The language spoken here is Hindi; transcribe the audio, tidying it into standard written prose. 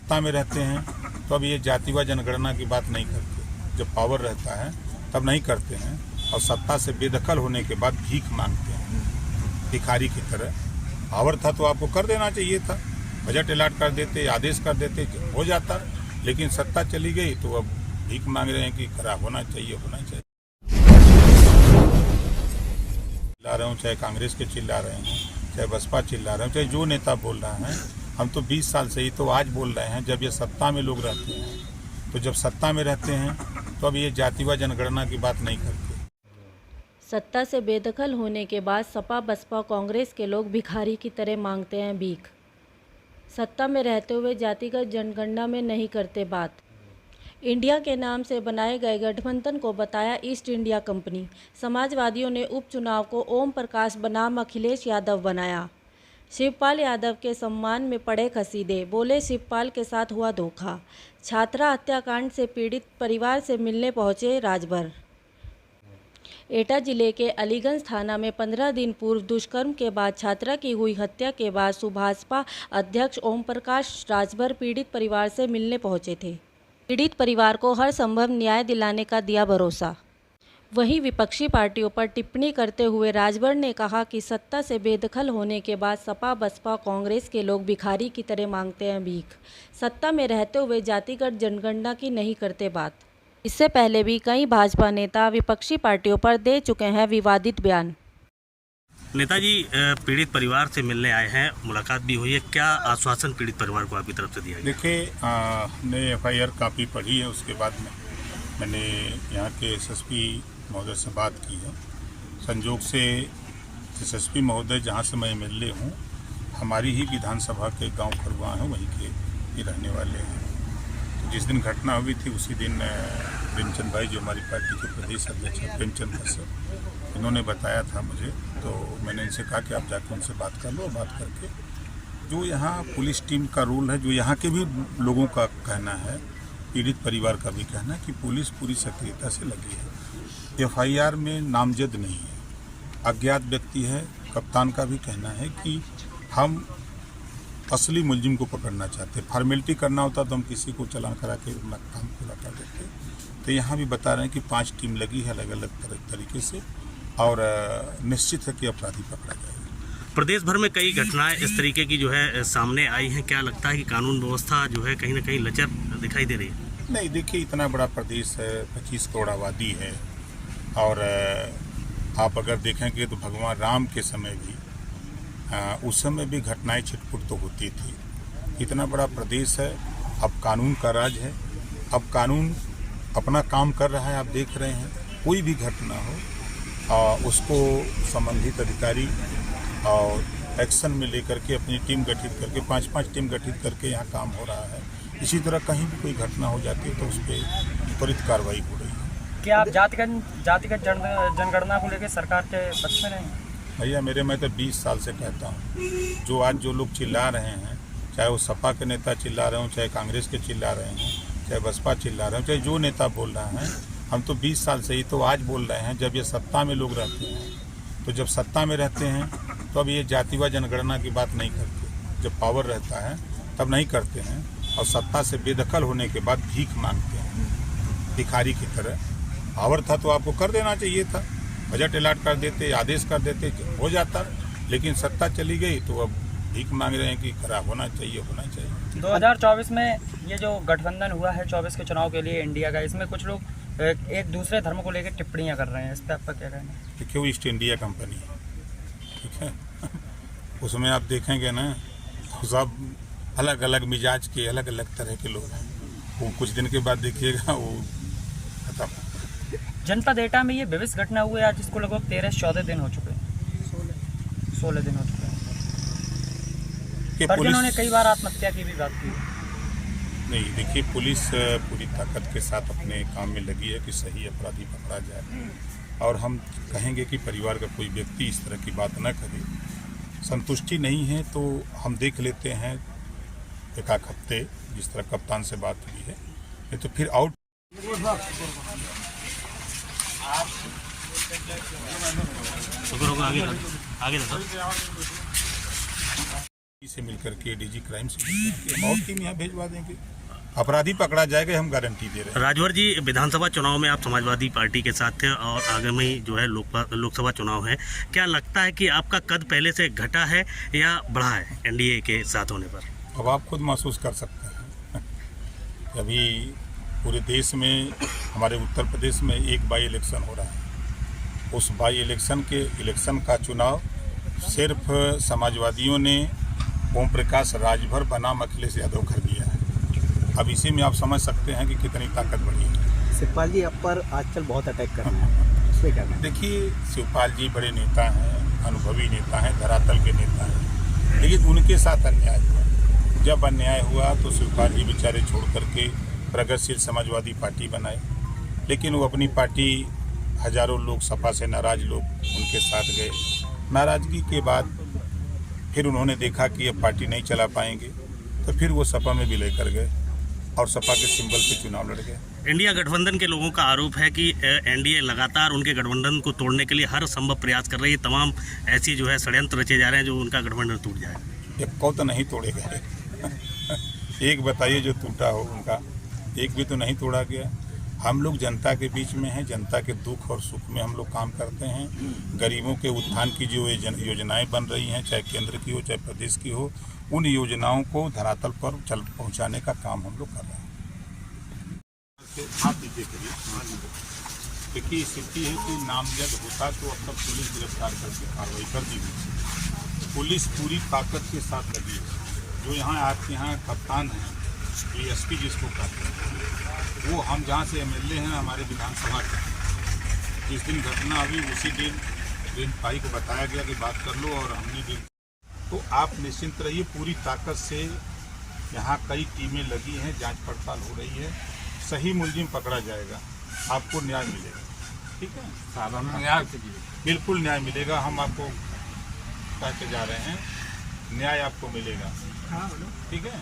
सत्ता में रहते हैं तो अब ये जातिवाद जनगणना की बात नहीं करते। जब पावर रहता है तब नहीं करते हैं, और सत्ता से बेदखल होने के बाद भीख मांगते हैं भिखारी की तरह। पावर था तो आपको कर देना चाहिए था, बजट अलॉट कर देते, आदेश कर देते, हो जाता। लेकिन सत्ता चली गई तो अब भीख मांग रहे हैं कि खराब होना चाहिए, होना चाहिए। चिल्ला रहे हूँ, चाहे कांग्रेस के चिल्ला रहे हैं, चाहे बसपा चिल्ला रहे हैं, चाहे जो नेता बोल रहा है, हम तो 20 साल से ही तो आज बोल रहे हैं। जब ये सत्ता में लोग रहते हैं तो जब सत्ता में रहते हैं तो अब ये जातिवाद जनगणना की बात नहीं करते। सत्ता से बेदखल होने के बाद सपा बसपा कांग्रेस के लोग भिखारी की तरह मांगते हैं भीख। सत्ता में रहते हुए जातिगत जनगणना में नहीं करते बात। इंडिया के नाम से बनाए गए गठबंधन को बताया ईस्ट इंडिया कंपनी। समाजवादियों ने उपचुनाव को ओम प्रकाश बनाम अखिलेश यादव बनाया। शिवपाल यादव के सम्मान में पड़े कसीदे, बोले शिवपाल के साथ हुआ धोखा। छात्रा हत्याकांड से पीड़ित परिवार से मिलने पहुंचे राजभर। एटा जिले के अलीगंज थाना में 15 दिन पूर्व दुष्कर्म के बाद छात्रा की हुई हत्या के बाद सुभाषपा अध्यक्ष ओम प्रकाश राजभर पीड़ित परिवार से मिलने पहुंचे थे। पीड़ित परिवार को हर संभव न्याय दिलाने का दिया भरोसा। वहीं विपक्षी पार्टियों पर टिप्पणी करते हुए राजभर ने कहा कि सत्ता से बेदखल होने के बाद सपा बसपा कांग्रेस के लोग भिखारी की तरह मांगते हैं भीख। सत्ता में रहते हुए जातिगत जनगणना की नहीं करते बात। इससे पहले भी कई भाजपा नेता विपक्षी पार्टियों पर दे चुके हैं विवादित बयान। नेताजी पीड़ित परिवार से मिलने आए हैं, मुलाकात भी हुई है, क्या आश्वासन पीड़ित परिवार को आपकी तरफ से दिया गया? देखिए, हमने FIR कापी पढ़ी है, उसके बाद में मैंने यहाँ के SSP महोदय से बात की है। संजोग से SSP महोदय जहाँ से मैं MLA हूँ, हमारी ही विधानसभा के गांव खरवा हैं, वहीं के ही रहने वाले हैं। तो जिस दिन घटना हुई थी उसी दिन प्रेमचंद भाई, जो हमारी पार्टी के प्रदेश अध्यक्ष हैं, प्रेमचंद सर, इन्होंने बताया था मुझे। तो मैंने इनसे कहा कि आप जाकर उनसे बात कर लो। बात करके जो यहाँ पुलिस टीम का रोल है, जो यहाँ के भी लोगों का कहना है, पीड़ित परिवार का भी कहना है कि पुलिस पूरी सक्रियता से लगी है। FIR में नामजद नहीं है, अज्ञात व्यक्ति है। कप्तान का भी कहना है कि हम असली मुलजिम को पकड़ना चाहते। फॉर्मेलिटी करना होता तो हम किसी को चालान करा के अपना काम पूरा कर देते। तो यहाँ भी बता रहे हैं कि 5 टीम लगी है अलग अलग तरीके से, और निश्चित है कि अपराधी पकड़ा जाएगा। प्रदेश भर में कई घटनाएं इस तरीके की जो है सामने आई हैं। क्या लगता है कि कानून व्यवस्था जो है कहीं ना कहीं लचर दिखाई दे रही है? नहीं, देखिए, इतना बड़ा प्रदेश है, 25 करोड़ आबादी है, और आप अगर देखेंगे तो भगवान राम के समय भी उस समय भी घटनाएं छिटपुट तो होती थी। इतना बड़ा प्रदेश है, अब कानून का राज है, अब कानून अपना काम कर रहा है। आप देख रहे हैं, कोई भी घटना हो उसको संबंधित अधिकारी और एक्शन में लेकर के अपनी टीम गठित करके 5-5 टीम गठित करके यहाँ काम हो रहा है। इसी तरह कहीं भी कोई घटना हो जाती है तो उस पर त्वरित कार्रवाई हो रही है। क्या आप जातिगत जनगणना को लेकर सरकार के पक्ष में नहीं? भैया, मैं तो 20 साल से कहता हूँ, जो लोग चिल्ला रहे हैं, चाहे वो सपा के नेता चिल्ला रहे हों, चाहे कांग्रेस के चिल्ला रहे हैं, चाहे बसपा चिल्ला रहे हों, चाहे जो नेता बोल रहा है, हम तो 20 साल से ही तो आज बोल रहे हैं। जब ये सत्ता में लोग रहते हैं तो जब सत्ता में रहते हैं तो अब ये जातिवाद जनगणना की बात नहीं करते। जब पावर रहता है तब नहीं करते हैं, और सत्ता से बेदखल होने के बाद भीख मांगते हैं भिखारी की तरह। पावर था तो आपको कर देना चाहिए था, बजट अलॉट कर देते, आदेश कर देते, हो जाता। लेकिन सत्ता चली गई तो अब भीख मांग रहे हैं कि खराब होना चाहिए, होना चाहिए। 2024 में ये जो गठबंधन हुआ है 24 के चुनाव के लिए इंडिया का, इसमें कुछ लोग एक दूसरे धर्म को लेकर टिप्पणियां कर रहे हैं, इस पर आपका क्या कहना है? देखिए, वो ईस्ट इंडिया कंपनी है, ठीक है। उसमें आप देखेंगे ना तो सब अलग अलग मिजाज के, अलग अलग तरह के लोग हैं। वो कुछ दिन के बाद देखिएगा वो खत्म। जनपद एटा में ये विवश घटना हुई आज, जिसको लगभग 13-14 दिन हो चुके हैं, 16 दिन हो चुके हैं। परिजनों ने कई बार आत्महत्या की भी बात की। नहीं, देखिए, पुलिस पूरी ताकत के साथ अपने काम में लगी है कि सही अपराधी पकड़ा जाए, और हम कहेंगे कि परिवार का कोई व्यक्ति इस तरह की बात न करे। संतुष्टि नहीं है तो हम देख लेते हैं एक हफ्ते, जिस तरह कप्तान से बात हुई है, नहीं तो फिर आउट। से मिलकर के डीजी क्राइम से मिलकर के और टीम यहाँ भेजवा देंगे, अपराधी पकड़ा जाएगा, हम गारंटी दे रहे हैं। राजभर जी, विधानसभा चुनाव में आप समाजवादी पार्टी के साथ थे और आगामी जो है लोकसभा चुनाव है, क्या लगता है कि आपका कद पहले से घटा है या बढ़ा है एनडीए के साथ होने पर? अब आप खुद महसूस कर सकते हैं। अभी पूरे देश में, हमारे उत्तर प्रदेश में एक बाई इलेक्शन हो रहा है। उस बाई इलेक्शन का चुनाव सिर्फ समाजवादियों ने ओम प्रकाश राजभर बनाम अखिलेश यादव कर दिया है। अब इसी में आप समझ सकते हैं कि कितनी ताकत बढ़ी है। शिवपाल जी आप पर आजकल बहुत अटैक कर रहे हैं, इससे क्या कहना? देखिए, शिवपाल जी बड़े नेता हैं, अनुभवी नेता हैं, धरातल के नेता हैं, लेकिन उनके साथ अन्याय हुआ। जब अन्याय हुआ तो शिवपाल जी बेचारे छोड़ करके प्रगतिशील समाजवादी पार्टी बनाए, लेकिन वो अपनी पार्टी, हजारों लोग सपा से नाराज लोग उनके साथ गए। नाराजगी के बाद फिर उन्होंने देखा कि ये पार्टी नहीं चला पाएंगे, तो फिर वो सपा में विलय कर गए और सपा के सिंबल पे चुनाव लड़ गए। इंडिया गठबंधन के लोगों का आरोप है कि एनडीए लगातार उनके गठबंधन को तोड़ने के लिए हर संभव प्रयास कर रही है। तमाम ऐसी जो है षड्यंत्र रचे जा रहे हैं जो उनका गठबंधन टूट जाए। एक को तो नहीं तोड़े गए। एक बताइए जो टूटा हो उनका, एक भी तो नहीं तोड़ा गया। हम लोग जनता के बीच में हैं, जनता के दुख और सुख में हम लोग काम करते हैं। गरीबों के उत्थान की जो योजनाएं बन रही हैं, चाहे केंद्र की हो चाहे प्रदेश की हो, उन योजनाओं को धरातल पर पहुंचाने का काम हम लोग कर रहे हैं। देखिए, स्थिति है कि नामजद होता तो अब तक पुलिस गिरफ्तार करके कार्रवाई कर दी हुई। पुलिस पूरी ताकत के साथ लगी है। जो यहाँ आपके यहाँ कप्तान हैं, एएसपी जिसको कहते हैं, वो हम जहाँ से एमएलए हैं हमारे विधानसभा के, जिस दिन घटना हुई उसी दिन भाई को बताया गया कि बात कर लो, और हमने भी। तो आप निश्चिंत रहिए, पूरी ताकत से यहाँ कई टीमें लगी हैं, जांच पड़ताल हो रही है, सही मुलजिम पकड़ा जाएगा, आपको न्याय मिलेगा। ठीक है साहब, हम न्याय बिल्कुल न्याय मिलेगा। हम आपको कहते जा रहे हैं, न्याय आपको मिलेगा। ठीक है।